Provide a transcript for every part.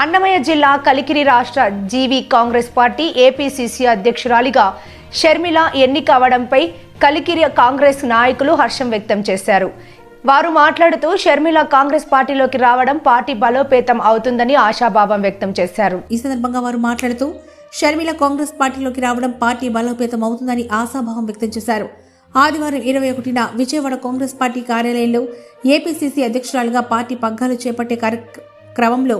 అన్నమయ్య జిల్లా కలికిరి రాష్ట్ర జీవీ కాంగ్రెస్ పార్టీ ఏపీసీసీ అధ్యక్షురాలిగా షర్మిల ఎన్నిక అవడంపై కలికిరి కాంగ్రెస్ నాయకులు హర్షం వ్యక్తం చేశారు. వారు మాట్లాడుతూ షర్మిల కాంగ్రెస్ పార్టీలోకి రావడం పార్టీ బలోపేతం అవుతుందని ఆశాభావం వ్యక్తం చేశారు. ఈ సందర్భంగా వారు మాట్లాడుతూ షర్మిల కాంగ్రెస్ పార్టీలోకి రావడం పార్టీ బలోపేతం అవుతుందని ఆశాభావం వ్యక్తం చేశారు. ఆదివారం 21న విజయవాడ కాంగ్రెస్ పార్టీ కార్యాలయంలో ఏపీసీసీ అధ్యక్షురాలుగా పార్టీ పగ్గాలు చేపట్టే క్రమంలో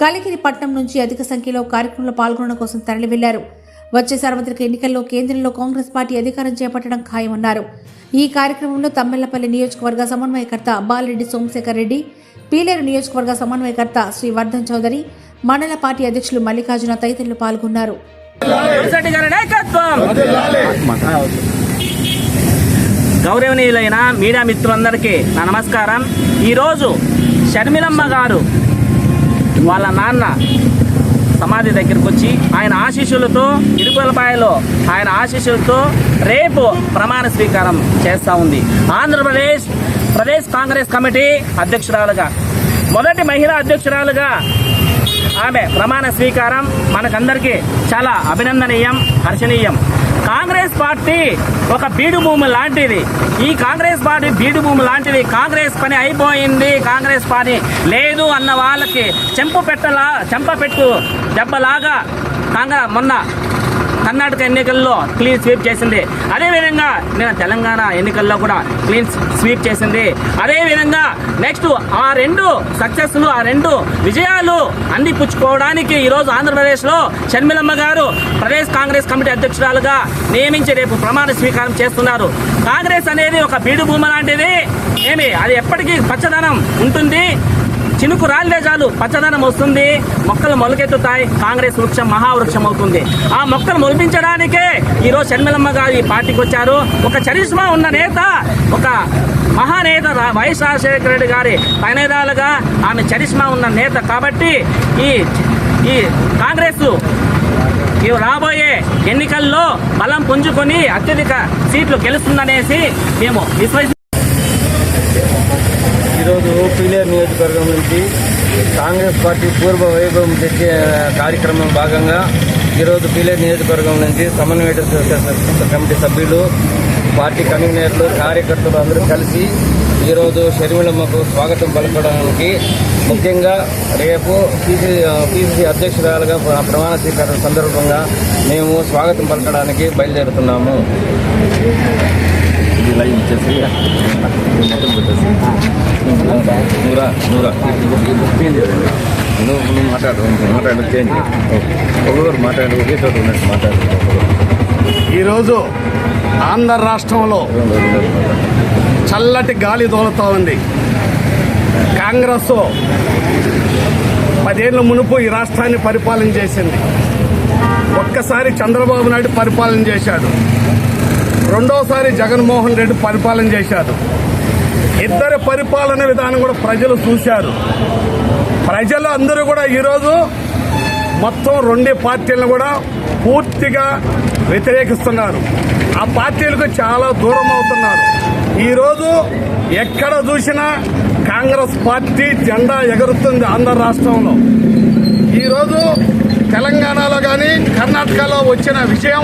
కలికిరి పట్టణం నుంచి అధిక సంఖ్యలో కార్యక్రమంలో పాల్గొనడం కోసం తరలి వెళ్లారు. వచ్చే సార్వత్రిక ఎన్నికల్లో కేంద్రంలో కాంగ్రెస్ పార్టీ అధికారం చేపట్టడం ఖాయమన్నారు. ఈ కార్యక్రమంలో తమ్మెళ్లపల్లి నియోజకవర్గ సమన్వయకర్త బాలరెడ్డి సోమశేఖర్ రెడ్డి, పీలేరు నియోజకవర్గ సమన్వయకర్త శ్రీ వర్ధన్ చౌదరి, మండల పార్టీ అధ్యక్షులు మల్లికార్జున తదితరులు పాల్గొన్నారు. గౌరవనీయులైన మీడియా మిత్రులందరికీ నా నమస్కారం. ఈరోజు షర్మిలమ్మ గారు వాళ్ళ నాన్న సమాధి దగ్గరకు వచ్చి ఆయన ఆశీస్సులతో ఇరుకులపాయలో ఆయన ఆశీస్సులతో రేపు ప్రమాణ స్వీకారం చేస్తూ ఉంది. ప్రదేశ్ కాంగ్రెస్ కమిటీ అధ్యక్షురాలుగా, మొదటి మహిళా అధ్యక్షురాలుగా ఆమె ప్రమాణ స్వీకారం మనకందరికీ చాలా అభినందనీయం, హర్షణీయం. కాంగ్రెస్ పార్టీ ఒక బీడు భూమి లాంటిది. ఈ కాంగ్రెస్ పార్టీ బీడు భూమి లాంటిది. కాంగ్రెస్ పని అయిపోయింది, కాంగ్రెస్ పని లేదు అన్న వాళ్ళకి చెంపపెట్టు దెబ్బలాగా మొన్న కర్ణాటక ఎన్నికల్లో క్లీన్ స్వీప్ చేసింది. అదేవిధంగా నేను తెలంగాణ ఎన్నికల్లో కూడా క్లీన్ స్వీప్ చేసింది. అదేవిధంగా నెక్స్ట్ ఆ రెండు సక్సెస్లు, ఆ రెండు విజయాలు అందిపుచ్చుకోవడానికి ఈరోజు ఆంధ్రప్రదేశ్లో షర్మిలమ్మ గారు ప్రదేశ్ కాంగ్రెస్ కమిటీ అధ్యక్షురాలుగా నియమించి రేపు ప్రమాణ స్వీకారం చేస్తున్నారు. కాంగ్రెస్ అనేది ఒక బీడు భూమి లాంటిది. అది ఎప్పటికీ పచ్చదనం ఉంటుంది. చినుకు రాలితే చాలు పచ్చదనం వస్తుంది, మొక్కలు మొలకెత్తుతాయి, కాంగ్రెస్ వృక్షం మహావృక్షం అవుతుంది. ఆ మొక్కలు మొలిపించడానికే ఈరోజు షర్మిలమ్మ గారు ఈ పార్టీకి వచ్చారు. ఒక చరిష్మా ఉన్న నేత, ఒక మహానేత వైఎస్ రాజశేఖర రెడ్డి గారి పైనేదాలుగా ఆమె చరిష్మా ఉన్న నేత కాబట్టి ఈ కాంగ్రెస్ రాబోయే ఎన్నికల్లో బలం పుంజుకొని అత్యధిక సీట్లు గెలుస్తుందనేసి మేము ఈరోజు పీలేరు నియోజకవర్గం నుంచి కాంగ్రెస్ పార్టీ పూర్వ వైభవం తెచ్చే కార్యక్రమం భాగంగా ఈరోజు పీలేరు నియోజకవర్గం నుంచి సమన్వయ కమిటీ సభ్యులు, పార్టీ కన్వీనర్లు, కార్యకర్తలు అందరూ కలిసి ఈరోజు షర్మిలమ్మకు స్వాగతం పలకడానికి, ముఖ్యంగా రేపు పీసీసీ అధ్యక్షురాలుగా ప్రమాణ స్వీకారం సందర్భంగా మేము స్వాగతం పలకడానికి బయలుదేరుతున్నాము. ఈరోజు ఆంధ్ర రాష్ట్రంలో చల్లటి గాలి దోలుతూ ఉంది. కాంగ్రెస్ 10 ఏళ్ల మునుపు ఈ రాష్ట్రాన్ని పరిపాలన చేసింది. ఒక్కసారి చంద్రబాబు నాయుడు పరిపాలన చేశాడు, రెండోసారి జగన్మోహన్ రెడ్డి పరిపాలన చేశారు. ఇద్దరి పరిపాలన విధానం కూడా ప్రజలు చూశారు. ప్రజలు అందరూ కూడా ఈరోజు మొత్తం 2 పార్టీలను కూడా పూర్తిగా వ్యతిరేకిస్తున్నారు. ఆ పార్టీలకు చాలా దూరం అవుతున్నారు. ఈరోజు ఎక్కడ చూసినా కాంగ్రెస్ పార్టీ జెండా ఎగురుతుంది ఆంధ్ర రాష్ట్రంలో. ఈరోజు తెలంగాణలో కానీ కర్ణాటకలో వచ్చిన విషయం,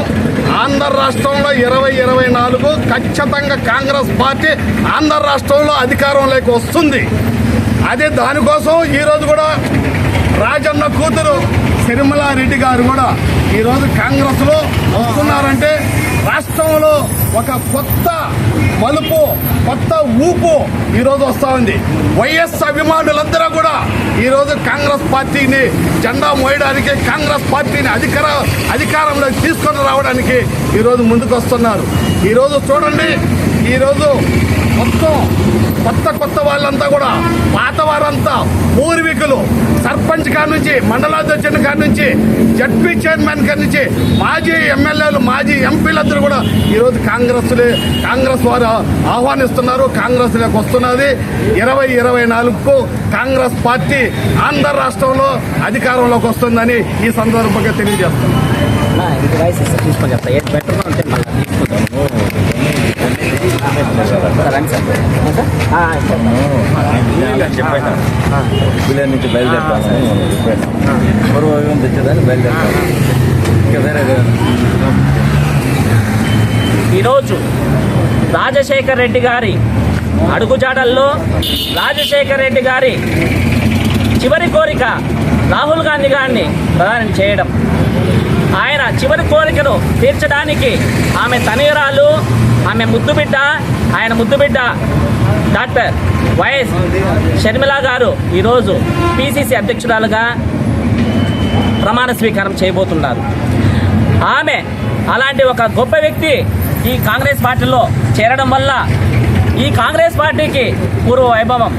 ఆంధ్ర రాష్ట్రంలో 2024 ఖచ్చితంగా కాంగ్రెస్ పార్టీ ఆంధ్ర రాష్ట్రంలో అధికారంలోకి వస్తుంది. అదే దానికోసం ఈరోజు కూడా రాజన్న కూతురు షర్మిలారెడ్డి గారు కూడా ఈరోజు కాంగ్రెస్లో వస్తున్నారంటే రాష్ట్రంలో ఒక కొత్త మలుపు, కొత్త ఊపు ఈరోజు వస్తూ ఉంది. వైఎస్ అభిమానులందరూ కూడా ఈరోజు కాంగ్రెస్ పార్టీని జెండా మోయడానికి, కాంగ్రెస్ పార్టీని అధికారంలోకి తీసుకొని రావడానికి ఈరోజు ముందుకు వస్తున్నారు. ఈరోజు చూడండి, ఈరోజు మొత్తం కొత్త వాళ్ళంతా కూడా, పాత వారంతా పూర్వీకులు, సర్పంచ్ కాడి నుంచి, మండలాధ్యక్షుని కాడి నుంచి, జడ్పీ చైర్మన్ కాడి నుంచి, మాజీ ఎమ్మెల్యేలు, మాజీ ఎంపీలందరూ కూడా ఈరోజు కాంగ్రెస్ వారు ఆహ్వానిస్తున్నారు. కాంగ్రెస్లోకి వస్తున్నది. 2024కు కాంగ్రెస్ పార్టీ ఆంధ్ర రాష్ట్రంలో అధికారంలోకి వస్తుందని ఈ సందర్భంగా తెలియజేస్తున్నాం. రండి సార్. చెప్పాను పిల్లల నుంచి బయలుదేరుతాను చెప్పాను పూర్వ వైభవం తెచ్చేదాన్ని బయలుదేరుతాను ఇంకా వేరే ఈరోజు రాజశేఖర్ రెడ్డి గారి అడుగుజాడల్లో రాజశేఖర్ రెడ్డి గారి చివరి కోరిక రాహుల్ గాంధీ గారిని ప్రధాని చేయడం. ఆయన చివరి కోరికను తీర్చడానికి ఆమె తనయురాలు, ఆమె ముద్దుబిడ్డ, ఆయన ముద్దుబిడ్డ డాక్టర్ వైఎస్ షర్మిల గారు ఈరోజు పిసిసి అధ్యక్షురాలుగా ప్రమాణ స్వీకారం చేయబోతున్నారు. ఆమె అలాంటి ఒక గొప్ప వ్యక్తి ఈ కాంగ్రెస్ పార్టీలో చేరడం వల్ల ఈ కాంగ్రెస్ పార్టీకి పూర్వ వైభవం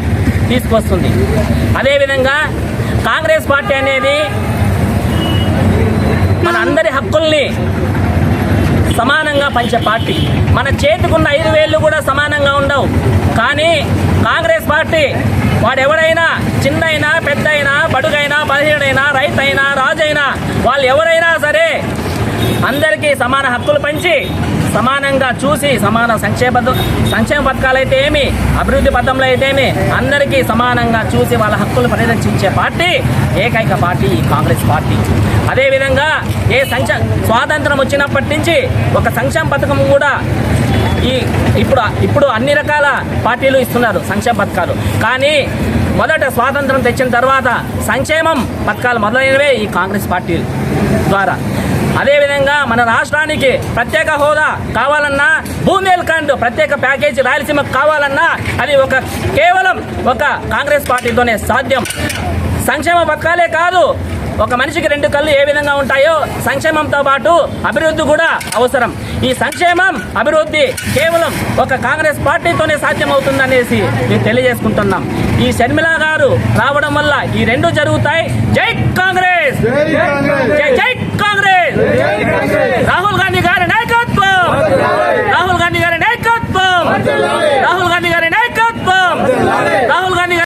తీసుకొస్తుంది. అదేవిధంగా కాంగ్రెస్ పార్టీ అనేది మన అందరి హక్కుల్ని సమానంగా పంచే పార్టీ. మన చేతికున్న 5 వేళ్ళు కూడా సమానంగా ఉండవు. కానీ కాంగ్రెస్ పార్టీ వాడెవరైనా చిన్నైనా పెద్దయినా బడుగైనా బలహీనైనా రైతైనా రాజైనా వాళ్ళు ఎవరైనా సరే అందరికీ సమాన హక్కులు పంచి సమానంగా చూసి సమాన సంక్షేమ పథకాలు అయితే ఏమి, అభివృద్ధి పథంలో అయితే ఏమి అందరికీ సమానంగా చూసి వాళ్ళ హక్కులు పరిరక్షించే పార్టీ ఏకైక పార్టీ ఈ కాంగ్రెస్ పార్టీ. అదేవిధంగా స్వాతంత్రం వచ్చినప్పటి నుంచి ఒక సంక్షేమ పథకం కూడా ఇప్పుడు అన్ని రకాల పార్టీలు ఇస్తున్నారు సంక్షేమ పథకాలు. కానీ మొదట స్వాతంత్రం తెచ్చిన తర్వాత సంక్షేమం పథకాలు మొదలైనవే ఈ కాంగ్రెస్ పార్టీ ద్వారా. అదేవిధంగా మన రాష్ట్రానికి ప్రత్యేక హోదా కావాలన్నా, బుందేల్ఖండ్ ప్రత్యేక ప్యాకేజీ రాయలసీమకు కావాలన్నా అది కేవలం ఒక కాంగ్రెస్ పార్టీతోనే సాధ్యం. సంక్షేమ పథకాలే కాదు, ఒక మనిషికి 2 కళ్ళు ఏ విధంగా ఉంటాయో సంక్షేమంతో పాటు అభివృద్ధి కూడా అవసరం. ఈ సంక్షేమం అభివృద్ధి కేవలం ఒక కాంగ్రెస్ పార్టీతోనే సాధ్యమవుతుందనేసి మేము తెలియజేసుకుంటున్నాం. ఈ షర్మిల గారు రావడం వల్ల ఈ 2 జరుగుతాయి. జై కాంగ్రెస్, జై